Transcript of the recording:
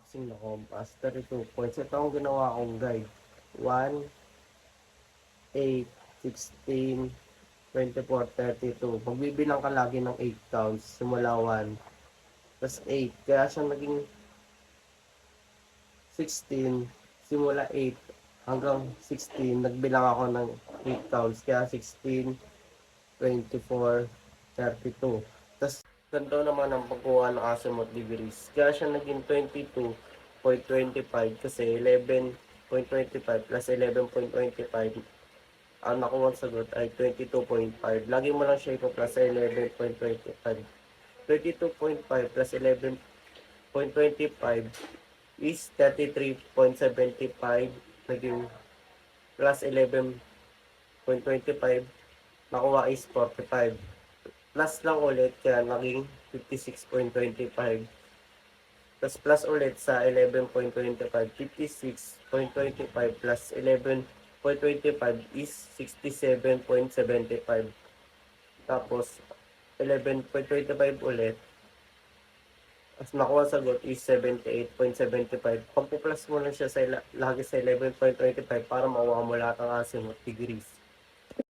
boxing na compass, 32 points. Ito ang ginawa kong guide. 1, 8, 16, 24, 32. Magbibilang ka lagi ng 8 counts. Simula 1, tapos 8. Kaya siya naging 16, simula 8 hanggang 16. Nagbilang ako ng 8 counts. Kaya 16, 24, 32. Tapos, ganito naman ang pagkuha ng azimuth degrees. Kaya siya naging 22.25 kasi 11.25 plus 11.25. Ang nakuha sagot ay 22.5. Lagi mo lang siya ipa-plus sa 11.25. 22.5 plus 11.25 is 33.75. Naging plus 11.25. Nakuha is 45. Plus lang ulit, kaya naging 56.25. Tapos plus ulit sa 11.25, 56.25 plus 11.25 is 67.75. Tapos 11.25 ulit. As nakuha sagot is 78.75. Pagpo-plus mo lang siya sa lagi sa 11.25 para makuha mo lahat ng azimuth degrees.